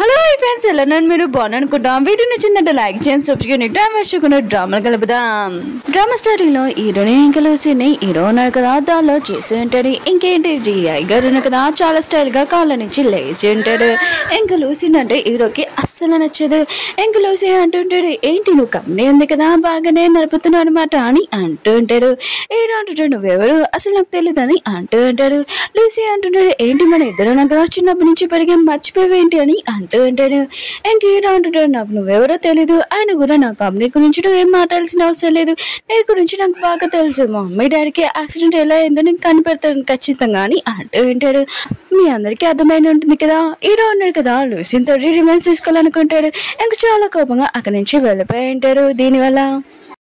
Hello friends, ఎలా ఉన్నారు మీరు? బాగున్నా అనుకుంటాం. వీడియో నచ్చిందంటే లైక్ చేయండి, సబ్స్క్రైబ్ చేయండి. టైం వేసుకున్న డ్రామాలు కలుపుదాం. డ్రామా స్టార్టింగ్ లో హీరోని ఇంకా లూసీని హీరో ఉన్నాడు కదా, దానిలో చేసి ఉంటాడు. ఇంకేంటి జిఐ గారు ఉన్నాడు కదా, చాలా స్టైల్ గా కాళ్ళ నుంచి లేచి ఉంటాడు. ఇంకా లూసీని అంటే హీరోకి అస్సలు నచ్చదు. ఇంకా లూసీ అంటుంటాడు, ఏంటి నువ్వు కంపెనీ ఉంది కదా, బాగానే నడుపుతున్నావు అనమాట అని అంటూ ఉంటాడు. హీరో అంటుంటాడు, నువ్వెవరు అసలు నాకు తెలియదని అంటూ ఉంటాడు. లూసీ అంటుంటాడు, ఏంటి మన ఇద్దరు కదా చిన్నప్పటి నుంచి పెరిగి మర్చిపోయేంటి అని అంటూ ఉంటాడు. ఇంక హీరో అంటుంటాడు, నాకు నువ్వెవరో తెలీదు, ఆయన కూడా నా కంపెనీ గురించి నువ్వు ఏం మాట్లాడాల్సిన అవసరం లేదు, నీ గురించి నాకు బాగా తెలుసు, మా మమ్మీ డాడీకి యాక్సిడెంట్ ఎలా అయిందో నేను కనిపెడతాను ఖచ్చితంగా అని అంటూ ఉంటాడు. మీ అందరికీ అర్థమైన ఉంటుంది కదా, హీరో ఉన్నాడు కదా లూసీతో రివెంజ్ తీసుకోవాలనుకుంటాడు. ఇంక చాలా కోపంగా అక్కడి నుంచి వెళ్ళిపోయి ఉంటాడు. దీనివల్ల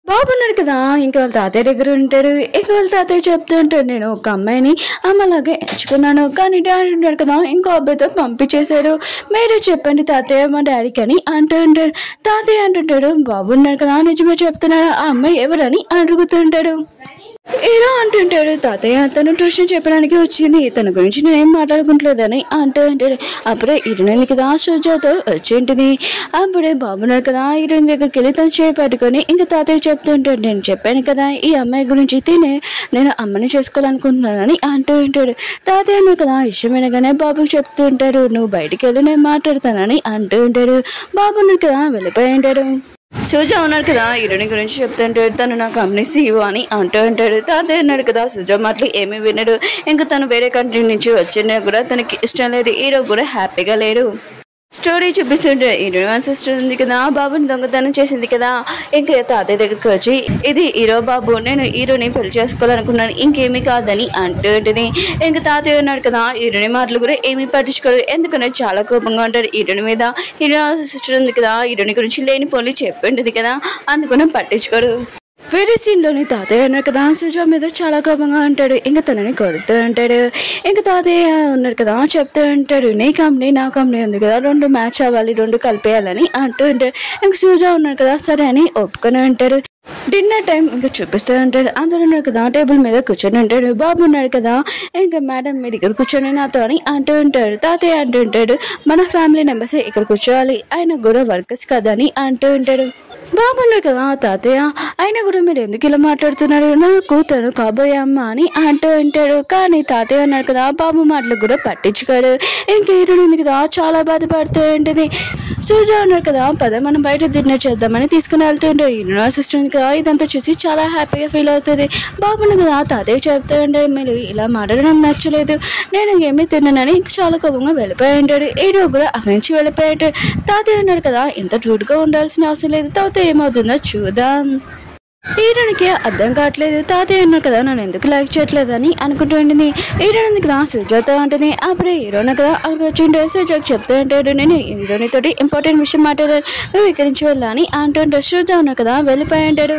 బాబు ఉన్నాడు కదా, ఇంకా వాళ్ళ తాతయ్య దగ్గర ఉంటాడు. ఇంక వాళ్ళ తాతయ్య చెప్తూ ఉంటాడు, నేను ఒక అమ్మాయిని అమ్మలాగే ఎంచుకున్నాను, కానీ డాడీ ఉంటాడు కదా ఇంకో అబ్బాయితో పంపించేశాడు, మీరే చెప్పండి తాతయ్య మా డాడీకి అని అంటూ ఉంటాడు. తాతయ్య అంటుంటాడు, బాబు ఉన్నాడు కదా నిజమే చెప్తున్నాడు, ఆ అమ్మాయి ఎవరని అడుగుతుంటాడు. హీరో అంటుంటాడు, తాతయ్య తను ట్యూషన్ చెప్పడానికి వచ్చింది, తన గురించి నేనేం మాట్లాడుకుంటలేదని అంటూ ఉంటాడు. అప్పుడే హీరోయిన్ కదా సుజాతో వచ్చేంటిది. అప్పుడే బాబున్నాడు కదా హీరోయిన్ దగ్గరికి వెళ్ళి తను చేపట్టుకొని ఇంకా తాతయ్య చెప్తుంటాడు, నేను చెప్పాను కదా ఈ అమ్మాయి గురించి నేను అమ్మని చేసుకోవాలనుకుంటున్నానని అంటూ ఉంటాడు. తాతయ్య అన్నాడు కదా ఇష్టమైనగానే బాబుకి చెప్తూ ఉంటాడు, నువ్వు బయటికి వెళ్ళి నేను మాట్లాడతానని అంటూ ఉంటాడు. బాబున్నాడు కదా వెళ్ళిపోయి ఉంటాడు. సుజా ఉన్నాడు కదా హీరోని గురించి చెప్తుంటాడు, తను నా కంపెనీ సీఈఓ అని అంటూ ఉంటాడు. తాతయ్య ఉన్నాడు కదా సుజా మాటలు ఏమీ వినడు. ఇంకా తను వేరే కంట్రీ నుంచి వచ్చినా కూడా తనకి ఇష్టం లేదు, హీరో కూడా హ్యాపీగా లేడు. స్టోరీ చూపిస్తుంటే హీరోయిన్ సిస్టర్ ఉంది కదా, బాబుని దొంగతనం చేసింది కదా, ఇంకా తాతయ్య దగ్గరికి వచ్చి ఇది హీరో బాబు, నేను హీరోని పెళ్లి చేసుకోవాలనుకున్నాను, ఇంకేమీ కాదని అంటుంటుంది. ఇంకా తాతయ్య ఉన్నాడు కదా హీరోని మాటలు కూడా ఏమీ పట్టించుకోడు, ఎందుకంటే చాలా కోపంగా ఉంటాడు హీరోని మీద. హీరోయిన్ సిస్టర్ ఉంది కదా హీరోని గురించి లేని పోలి చెప్పింటుంది కదా, అందుకని పట్టించుకోడు. వేరే సీన్లోని తాతయ్య ఉన్నాడు కదా సుజా మీద చాలా కోపంగా ఉంటాడు, ఇంకా తనని కొడుతూ ఉంటాడు. ఇంకా తాతయ్య ఉన్నాడు కదా చెప్తూ ఉంటాడు, నీ కంపెనీ నా కంపెనీ ఉంది కదా, రెండు మ్యాచ్ అవ్వాలి, రెండు కలిపేయాలని అంటూ ఉంటాడు. ఇంక సుజా ఉన్నాడు కదా సరే అని ఒప్పుకొని ఉంటాడు. డిన్నర్ టైం ఇంకా చూపిస్తూ ఉంటాడు. అందరూ ఉన్నాడు కదా టేబుల్ మీద కూర్చొని ఉంటాడు. బాబు ఉన్నాడు కదా ఇంకా మేడం మీరు ఇక్కడ కూర్చొని నాతో అని అంటూ ఉంటాడు. తాతయ్య అంటూ ఉంటాడు, మన ఫ్యామిలీ మెంబర్స్ ఇక్కడ కూర్చోవాలి, ఆయన కూడా వర్కర్స్ కదా అని అంటూ ఉంటాడు. బాబు ఉన్నాడు కదా తాతయ్య, ఆయన కూడా మీరు ఎందుకు ఇలా మాట్లాడుతున్నారు, నాకు తను కాబోయే అమ్మ అని అంటూ ఉంటాడు. కానీ తాతయ్య ఉన్నాడు కదా బాబు మాటలు కూడా పట్టించుకోడు. ఇంక హీరోయిన్ ఉంది కదా చాలా బాధపడుతూ ఉంటుంది. సుజా ఉన్నాడు కదా పద మనం బయట డిన్నర్ చేద్దామని తీసుకుని వెళ్తూ ఉంటాడు. హీరోయిన్ సిస్టర్ ఉంది కదా ఇదంతా చూసి చాలా హ్యాపీగా ఫీల్ అవుతుంది. బాబుని కదా తాతయ్య చెప్తూ ఉంటాడు, మీరు ఇలా మాట్లాడడం నాకు నచ్చలేదు, నేను ఏమీ తిన్నానని ఇంకా చాలా కోపంగా వెళ్ళిపోయి ఉంటాడు. హీరో కూడా అక్కడి నుంచి వెళ్ళిపోయి ఉంటాడు. తాతయ్య ఉన్నాడు కదా ఇంత రూడ్గా ఉండాల్సిన అవసరం లేదు, తాతయ్య ఏమవుతుందో చూద్దాం. హీరోనికి అర్థం కావట్లేదు, తాతయ్య అన్నారు కదా నన్ను ఎందుకు లైక్ చేయట్లేదు అని అనుకుంటూ ఉంటుంది. హీరోయిన్ కదా సుజాతో ఉంటుంది. అప్పుడే హీరోయిన్ కదా అక్కడికి వచ్చింటే సుజాకి చెప్తూ ఉంటాడు, నేను హీరోని తోటి ఇంపార్టెంట్ విషయం మాట్లాడాను, నువ్వు ఇక్కడి నుంచి వెళ్ళాలని అంటుంటాడు. సుజా ఉన్నారు కదా వెళ్ళిపోయి ఉంటాడు.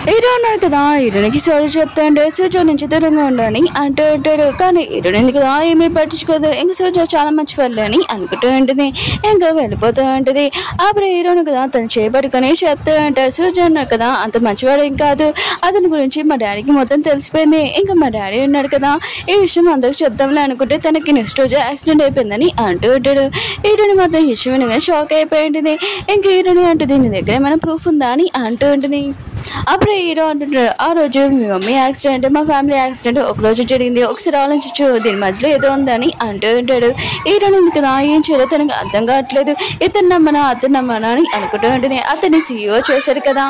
హీరో ఉన్నాడు కదా హీరోనికి సారీ చెప్తా అంటే సుజా నుంచి దూరంగా ఉండని అంటూ ఉంటాడు. కానీ హీరోయిన్ కదా ఏమీ పట్టించుకోదు, ఇంకా సుజా చాలా మంచి వాళ్ళు అని అనుకుంటూ ఉంటుంది. ఇంకా వెళ్ళిపోతూ ఉంటుంది. అప్పుడు హీరోని కదా తను చేపట్టుకొని చెప్తూ ఉంటాడు, సుజా ఉన్నాడు కదా అంత మంచివాడు ఏం కాదు, అతని గురించి మా డాడీకి మొత్తం తెలిసిపోయింది, ఇంకా మా డాడీ ఉన్నాడు కదా ఈ విషయం అందరికి చెప్తాంలే అనుకుంటే తనకి నెక్స్ట్ రోజు యాక్సిడెంట్ అయిపోయిందని అంటూ ఉంటాడు. హీరోని మాత్రం ఈ విషయం వినగానే షాక్ అయిపోయి ఉంటుంది. ఇంకా హీరోని అంటుంది నీ దగ్గర ఏమైనా ప్రూఫ్ ఉందా అని అంటూ ఉంటుంది. అప్పుడే హీరో అంటుంటాడు, ఆ రోజు మీ మమ్మీ యాక్సిడెంట్ మా ఫ్యామిలీ యాక్సిడెంట్ ఒక రోజు జరిగింది, ఒకసారి ఆలోచించు, దీని మధ్యలో ఏదో ఉందని అంటూ ఉంటాడు. హీరోని ఉంది కదా ఏం చేయాలో తనకు అర్థం కావట్లేదు, ఇతను నమ్మనా అతను నమ్మనా అని అనుకుంటూ ఉంటుంది. అతన్ని సీఈఓ చేశాడు కదా.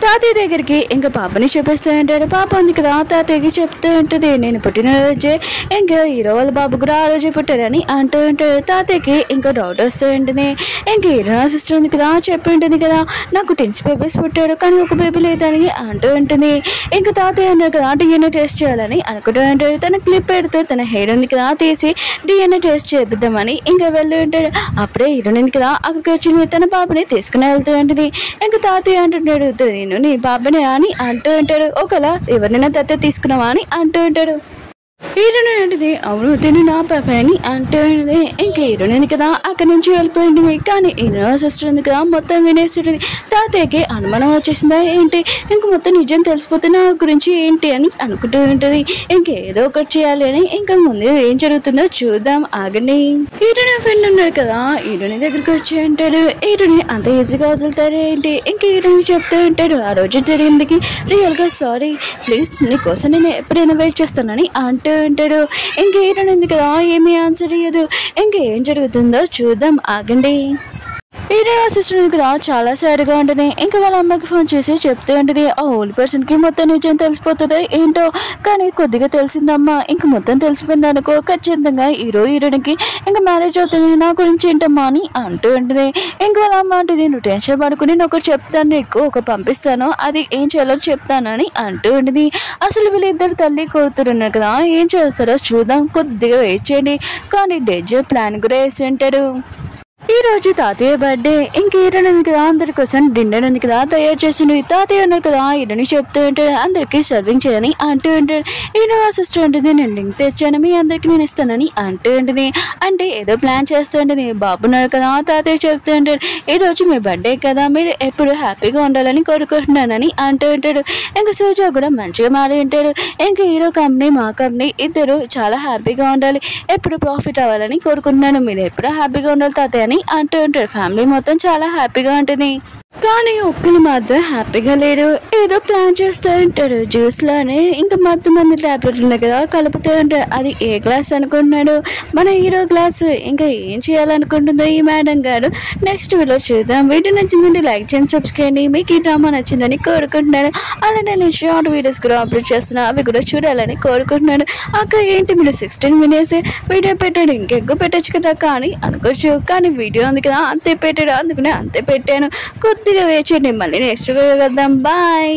తాతయ్య దగ్గరికి ఇంకా పాపని చూపిస్తూ ఉంటాడు. పాప ఉంది కదా తాతయ్యకి చెప్తూ ఉంటుంది, నేను పుట్టినరోజే ఇంకా హీరో వాళ్ళ బాబు కూడా ఆ రోజే పుట్టాడని అంటూ ఉంటాడు. తాతయ్యకి ఇంకా డౌట్ వస్తూ ఉంటుంది. ఇంకా హీరో సిస్టర్ ఉంది కదా చెప్పి ఉంటుంది కదా నాకు ట్విన్స్ బేబీస్ పుట్టాడు కానీ ఒక బేబీ లేదని అంటూ ఉంటుంది. ఇంకా తాతయ్య అన్నారు కదా డిఎన్ఏ టెస్ట్ చేయాలని అనుకుంటూ ఉంటాడు. తన క్లిప్ పెడుతూ తన హెయిర్ ఉంది కదా తీసి డిఎన్ఏ టెస్ట్ చేపిద్దామని ఇంకా వెళ్ళి ఉంటాడు. అప్పుడే హీరోయిన్ ఉంది కదా అక్కడికి వచ్చింది, తన పాపని తీసుకుని వెళ్తూ ఉంటుంది. ఇంకా తాతయ్య అంటుంటాడు, నేను నీ బాబుని అని అంటూ ఉంటాడు. ఒకవేళ ఎవరినైనా దత్తత తీసుకున్నావా అని అంటూ ఉంటాడు. హీరోయిన్ ఏంటిది అవును తిని నా పాప అని అంటుంది. ఇంకా హీరోయిన్ కదా అక్కడి నుంచి వెళ్ళిపోయింది. కానీ హీరో సిస్టర్ ఉంది కదా మొత్తం వినేస్తుంది. తాతయ్యకి అనుమానం వచ్చేసిందా ఏంటి, ఇంక మొత్తం నిజం తెలిసిపోతే నా గురించి ఏంటి అని అనుకుంటూ ఉంటుంది. ఇంకేదో ఒకటి చేయాలి అని ఇంకా ముందు ఏం జరుగుతుందో చూద్దాం ఆగండి. హీరోయిన్ ఫ్రెండ్ ఉన్నాడు కదా హీరోయిన్ దగ్గరికి వచ్చి అంటాడు, హీరోయిన్ అంత ఈజీగా వదులుతారు ఏంటి, ఇంక హీరోయిన్ చెప్తూ ఉంటాడు ఆ రోజు జరిగిందికి రియల్ గా సారీ ప్లీజ్ నీకోసం నేను ఎప్పుడైనా వెయిట్ చేస్తానని అంటూ ఉంటాడు. ఇంక హీరోయిన్ ఉంది కదా ఏమీ ఆన్సర్ ఇయ్యదు. ఇంకేం జరుగుతుందో చూద్దాం ఆగండి. హీరో సిస్టర్ కదా చాలా సాడ్గా ఉంటుంది. ఇంకా వాళ్ళ అమ్మకి ఫోన్ చేసి చెప్తూ ఉంటుంది ఆ ఓల్డ్ పర్సన్కి మొత్తం నిజం తెలిసిపోతుంది ఏంటో, కానీ కొద్దిగా తెలిసిందమ్మా ఇంక మొత్తం తెలిసిపోయింది అనుకో ఖచ్చితంగా హీరోయిన్కి ఇంకా మ్యారేజ్ అవుతుంది నా గురించి ఏంటమ్మా అని అంటూ ఉంటుంది. ఇంక వాళ్ళ అమ్మ అంటుంది నువ్వు టెన్షన్ పడుకుని నేను ఒకటి చెప్తాను నీకు ఒక పంపిస్తాను అది ఏం చేయాలో చెప్తానని అంటూ ఉంటుంది. అసలు వీళ్ళిద్దరు తల్లి కొడుతున్నారు కదా ఏం చేస్తారో చూద్దాం కొద్దిగా వెయిట్ చేయండి. కానీ డేంజర్ ప్లాన్ కూడా వేసి ఉంటాడు. ఈ రోజు తాతయ్య బర్త్డే. ఇంక హీరోయిన్ ఉంది కదా అందరి కోసం డిన్నర్ ఉంది కదా తయారు చేసిండు. తాతయ్య ఉన్నారు కదా హీరోని చెప్తూ ఉంటాడు అందరికి సర్వింగ్ చేయని అంటూ ఉంటాడు. హీరో సిస్టర్ ఉంటుంది నేను లింక్ తెచ్చాను మీ అందరికి నేను ఇస్తానని అంటూ ఉంటుంది. అంటే ఏదో ప్లాన్ చేస్తూ ఉంటుంది. బాబున్నాడు కదా తాతయ్య చెప్తూ ఉంటాడు ఈ రోజు మీ బర్త్డే కదా మీరు ఎప్పుడు హ్యాపీగా ఉండాలని కోరుకుంటున్నానని అంటూ ఉంటాడు. ఇంకా సూజా కూడా మంచిగా మారి ఉంటాడు. ఇంకా హీరో కంపెనీ మా కంపెనీ ఇద్దరు చాలా హ్యాపీగా ఉండాలి ఎప్పుడు ప్రాఫిట్ అవ్వాలని కోరుకుంటున్నాను మీరు ఎప్పుడు హ్యాపీగా ఉండాలి తాతయ్య అని అంటూ ఉంటారు. ఫ్యామిలీ మొత్తం చాలా హ్యాపీగా ఉంటుంది. కానీ ఒక్కరు మాత్రం హ్యాపీగా లేరు. ఏదో ప్లాన్ చేస్తూ ఉంటాడు జ్యూస్ లోనే ఇంకా మొత్తం మంది టాబ్లెట్లు ఉన్నాయి కదా కలుపుతూ ఉంటాడు. అది ఏ గ్లాస్ అనుకుంటున్నాడు మన హీరో గ్లాస్. ఇంకా ఏం చేయాలనుకుంటుందో ఈ మేడం గారు నెక్స్ట్ వీడియో చూద్దాం. వీడియో నచ్చిందంటే లైక్ చేయండి సబ్స్క్రైబ్ చేయండి. మీకు ఈ డ్రామా నచ్చిందని కోరుకుంటున్నాను. అలానే నేను షార్ట్ వీడియోస్ కూడా అప్లోడ్ చేస్తున్నాను అవి కూడా చూడాలని కోరుకుంటున్నాను. అక్క ఏంటి మీరు 16 minutes వీడియో పెట్టాడు ఇంకెక్కువ పెట్టచ్చు కదా కానీ అనుకోవచ్చు కానీ వీడియో ఉంది కదా అంతే పెట్టాడు అందుకనే అంతే పెట్టాను. కొద్దిగా వేచండి మళ్ళీ నెక్స్ట్ కలుద్దాం బాయ్.